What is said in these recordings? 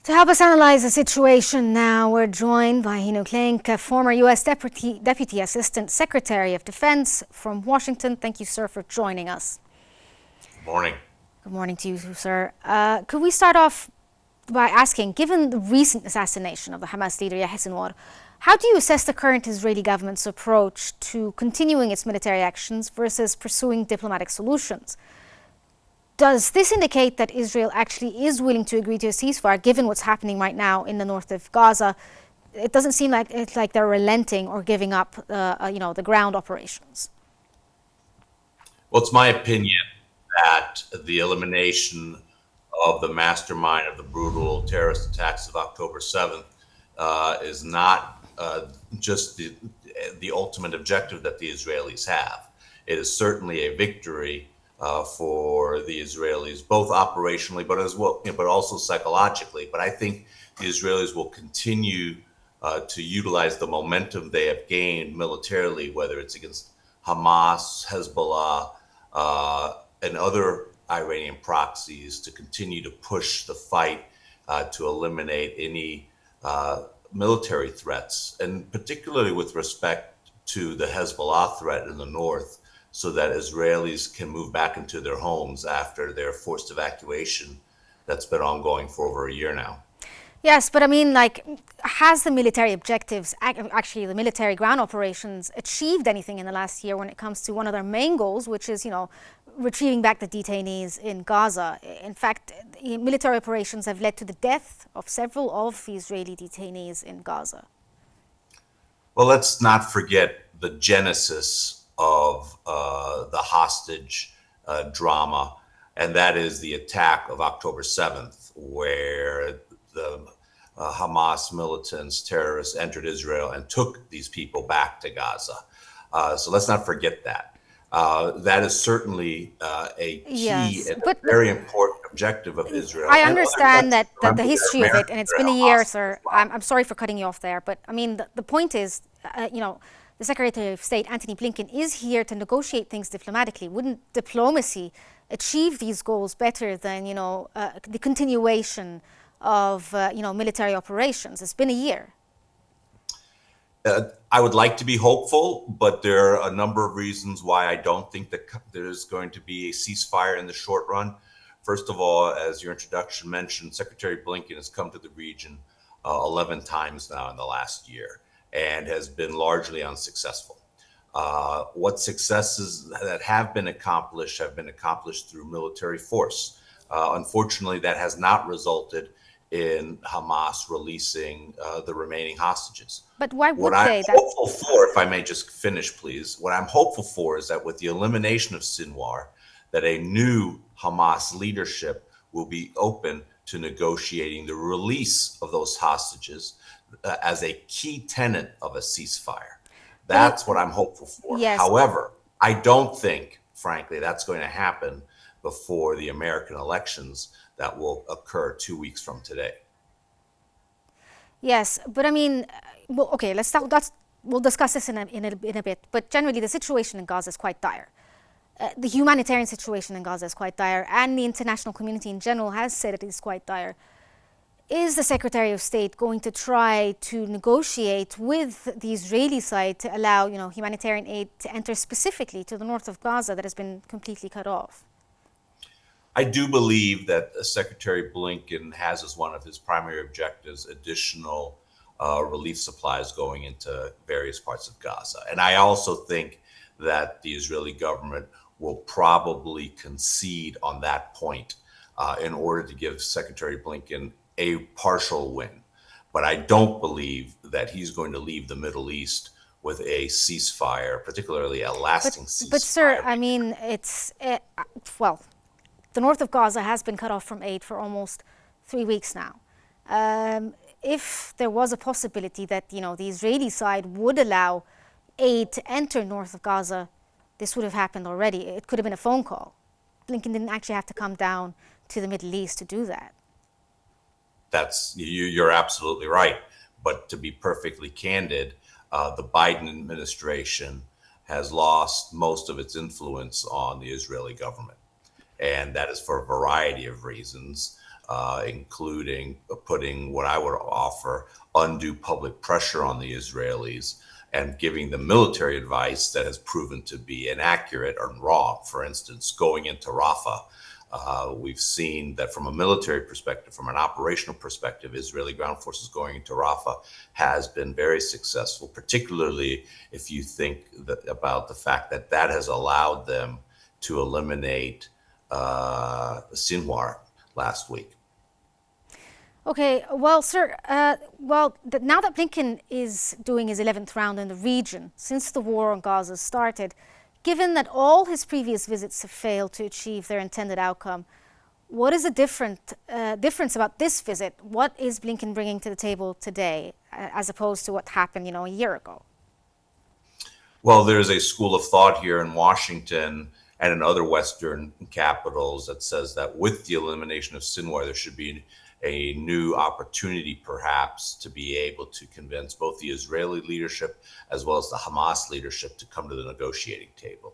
To help us analyze the situation now, we're joined by Heino Klinck, a former U.S. Deputy Assistant Secretary of Defense from Washington. Thank you, sir, for joining us. Good morning. Good morning to you, sir. Could we start off by asking, given the recent assassination of the Hamas leader Yahya Sinwar, how do you assess the current Israeli government's approach to continuing its military actions versus pursuing diplomatic solutions? Does this indicate that Israel actually is willing to agree to a ceasefire, given what's happening right now in the north of Gaza? It doesn't seem like they're relenting or giving up, the ground operations. Well, it's my opinion that the elimination of the mastermind of the brutal terrorist attacks of October 7th is not just the ultimate objective that the Israelis have. It is certainly a victory for the Israelis, both operationally, but as well, but also psychologically. But I think the Israelis will continue to utilize the momentum they have gained militarily, whether it's against Hamas, Hezbollah, and other Iranian proxies, to continue to push the fight to eliminate any military threats, and particularly with respect to the Hezbollah threat in the north, so that Israelis can move back into their homes after their forced evacuation that's been ongoing for over a year now. Yes, but has the military objectives, actually the military ground operations, achieved anything in the last year when it comes to one of their main goals, which is, retrieving back the detainees in Gaza? In fact, military operations have led to the death of several of the Israeli detainees in Gaza. Well, let's not forget the genesis of the hostage drama, and that is the attack of October 7th, where the Hamas militants, terrorists entered Israel and took these people back to Gaza. So let's not forget that. That is certainly a key Yes, and a but very important objective of Israel. I And understand let's that the remember that history of it, and Americans it's are been a Hamas year, as sir. well. I'm sorry for cutting you off there, but the point is, the Secretary of State, Antony Blinken, is here to negotiate things diplomatically. Wouldn't diplomacy achieve these goals better than, the continuation of, military operations? It's been a year. I would like to be hopeful, but there are a number of reasons why I don't think that there's going to be a ceasefire in the short run. First of all, as your introduction mentioned, Secretary Blinken has come to the region 11 times now in the last year and has been largely unsuccessful. What successes that have been accomplished through military force. Unfortunately, that has not resulted in Hamas releasing the remaining hostages. But why What would I'm they? hopeful for, if I may just finish, please, what I'm hopeful for is that with the elimination of Sinwar, that a new Hamas leadership will be open to negotiating the release of those hostages as a key tenet of a ceasefire. Well, That's what I'm hopeful for. yes, However, I don't think, frankly, that's going to happen before the American elections that will occur 2 weeks from today. yes, but well, okay, we'll discuss this in a bit. But generally, the situation in Gaza is quite dire. The humanitarian situation in Gaza is quite dire, and the international community in general has said it is quite dire. Is the Secretary of State going to try to negotiate with the Israeli side to allow, humanitarian aid to enter specifically to the north of Gaza that has been completely cut off? I do believe that Secretary Blinken has as one of his primary objectives additional relief supplies going into various parts of Gaza. And I also think that the Israeli government will probably concede on that point in order to give Secretary Blinken a partial win. But I don't believe that he's going to leave the Middle East with a ceasefire, particularly a lasting ceasefire. But sir, well, the north of Gaza has been cut off from aid for almost 3 weeks now. If there was a possibility that, the Israeli side would allow aid to enter north of Gaza, this would have happened already. It could have been a phone call. Blinken didn't actually have to come down to the Middle East to do that. You're absolutely right. But to be perfectly candid, the Biden administration has lost most of its influence on the Israeli government. And that is for a variety of reasons. including putting what I would offer undue public pressure on the Israelis and giving them military advice that has proven to be inaccurate or wrong. For instance, going into Rafah, we've seen that from a military perspective, from an operational perspective, Israeli ground forces going into Rafah has been very successful, particularly if you think about the fact that that has allowed them to eliminate Sinwar last week. Okay, well, sir, now that Blinken is doing his 11th round in the region since the war on Gaza started, given that all his previous visits have failed to achieve their intended outcome, what is the difference about this visit? What is Blinken bringing to the table today, as opposed to what happened, a year ago? Well, there's a school of thought here in Washington and in other Western capitals that says that with the elimination of Sinwar, there should be a new opportunity, perhaps, to be able to convince both the Israeli leadership as well as the Hamas leadership to come to the negotiating table.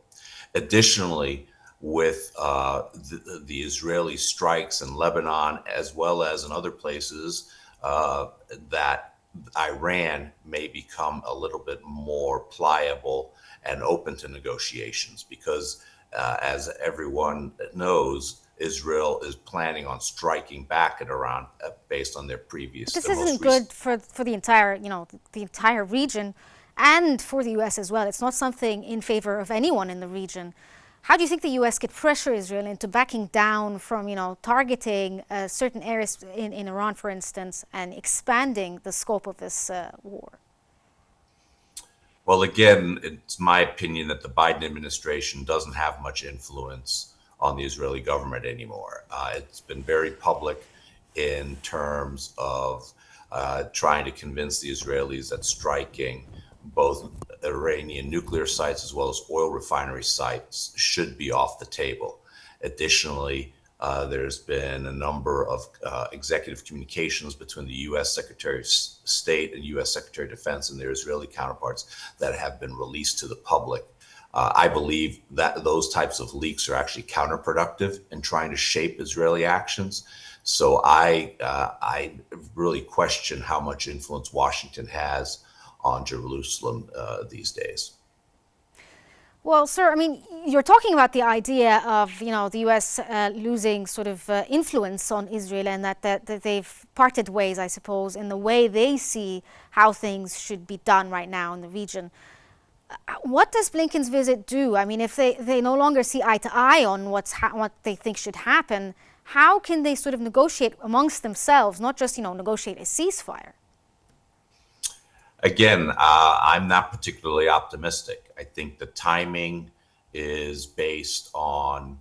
Additionally, with the Israeli strikes in Lebanon, as well as in other places, that Iran may become a little bit more pliable and open to negotiations because, as everyone knows, Israel is planning on striking back at Iran based on their previous. But this isn't good for the entire, the entire region, and for the U.S. as well. It's not something in favor of anyone in the region. How do you think the U.S. could pressure Israel into backing down from, targeting certain areas in Iran, for instance, and expanding the scope of this war? Well, again, it's my opinion that the Biden administration doesn't have much influence on the Israeli government anymore. It's been very public in terms of trying to convince the Israelis that striking both Iranian nuclear sites as well as oil refinery sites should be off the table. Additionally, there's been a number of executive communications between the U.S. Secretary of State and U.S. Secretary of Defense and their Israeli counterparts that have been released to the public. I believe that those types of leaks are actually counterproductive in trying to shape Israeli actions. So I really question how much influence Washington has on Jerusalem these days. Well, sir, I mean, you're talking about the idea of, the U.S. Losing sort of influence on Israel, and that they've parted ways, I suppose, in the way they see how things should be done right now in the region. What does Blinken's visit do? I mean, if they no longer see eye to eye on what they think should happen, how can they sort of negotiate amongst themselves, not just, negotiate a ceasefire? Again, I'm not particularly optimistic. I think the timing is based on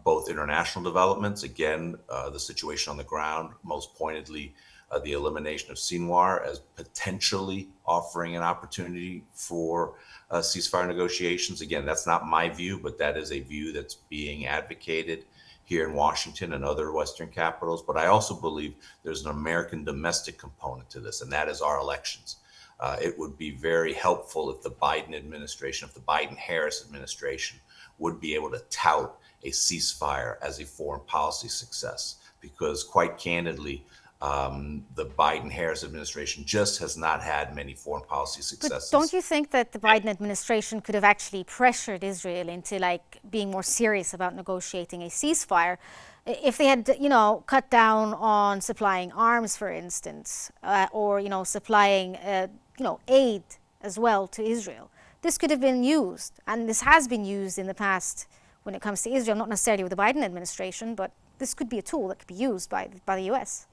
both international developments. Again, the situation on the ground, most pointedly, the elimination of Sinwar as potentially offering an opportunity for ceasefire negotiations. Again, that's not my view, but that is a view that's being advocated here in Washington and other Western capitals. But I also believe there's an American domestic component to this, and that is our elections. It would be very helpful if the Biden administration, if the Biden-Harris administration would be able to tout a ceasefire as a foreign policy success, because quite candidly, the Biden-Harris administration just has not had many foreign policy successes. But don't you think that the Biden administration could have actually pressured Israel into being more serious about negotiating a ceasefire if they had, cut down on supplying arms, for instance, or supplying, aid as well to Israel? This could have been used, and this has been used in the past when it comes to Israel, not necessarily with the Biden administration, but this could be a tool that could be used by the U.S.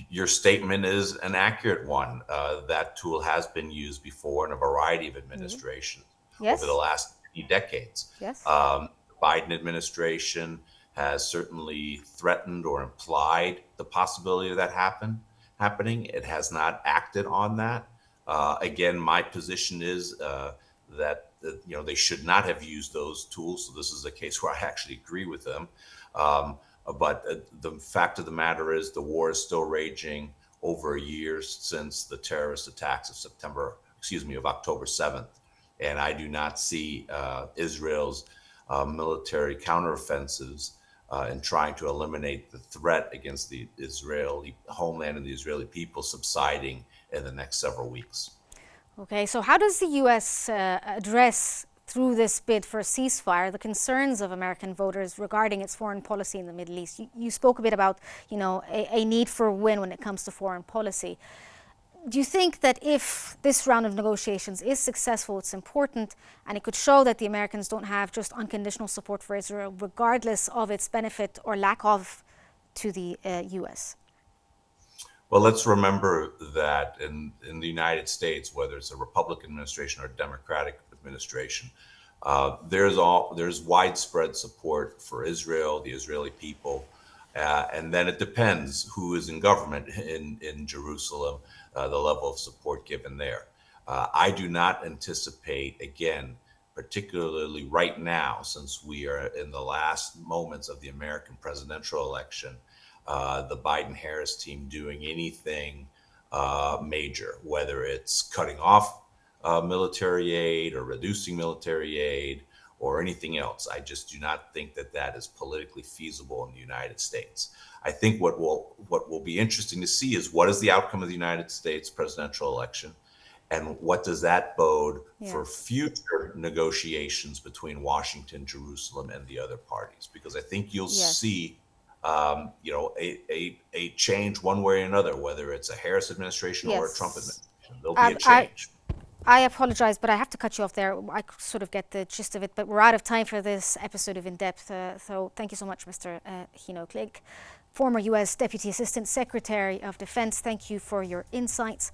Your statement is an accurate one. That tool has been used before in a variety of administrations over the last many decades. Yes. The Biden administration has certainly threatened or implied the possibility of that happening. It has not acted on that. Again, my position is that they should not have used those tools. So this is a case where I actually agree with them. But the fact of the matter is the war is still raging over a year since the terrorist attacks of October 7th. And I do not see Israel's military counteroffensives in trying to eliminate the threat against the Israeli homeland and the Israeli people subsiding in the next several weeks. Okay, so how does the U.S. Address through this bid for a ceasefire the concerns of American voters regarding its foreign policy in the Middle East? You spoke a bit about, a need for a win when it comes to foreign policy. Do you think that if this round of negotiations is successful, it's important and it could show that the Americans don't have just unconditional support for Israel, regardless of its benefit or lack of to the U.S.? Well, let's remember that in the United States, whether it's a Republican administration or a Democratic administration, there's widespread support for Israel, the Israeli people, and then it depends who is in government in Jerusalem, the level of support given there. I do not anticipate, again, particularly right now, since we are in the last moments of the American presidential election, the Biden-Harris team doing anything major, whether it's cutting off military aid or reducing military aid or anything else. I just do not think that that is politically feasible in the United States. I think what will be interesting to see is what is the outcome of the United States presidential election, and what does that bode for future negotiations between Washington, Jerusalem, and the other parties? Because I think you'll see a change one way or another, whether it's a Harris administration or a Trump administration. There'll be a change. I apologize, but I have to cut you off there. I sort of get the gist of it, but we're out of time for this episode of In Depth. So thank you so much, Mr. Heino Klinck, former U.S. Deputy Assistant Secretary of Defense. Thank you for your insights.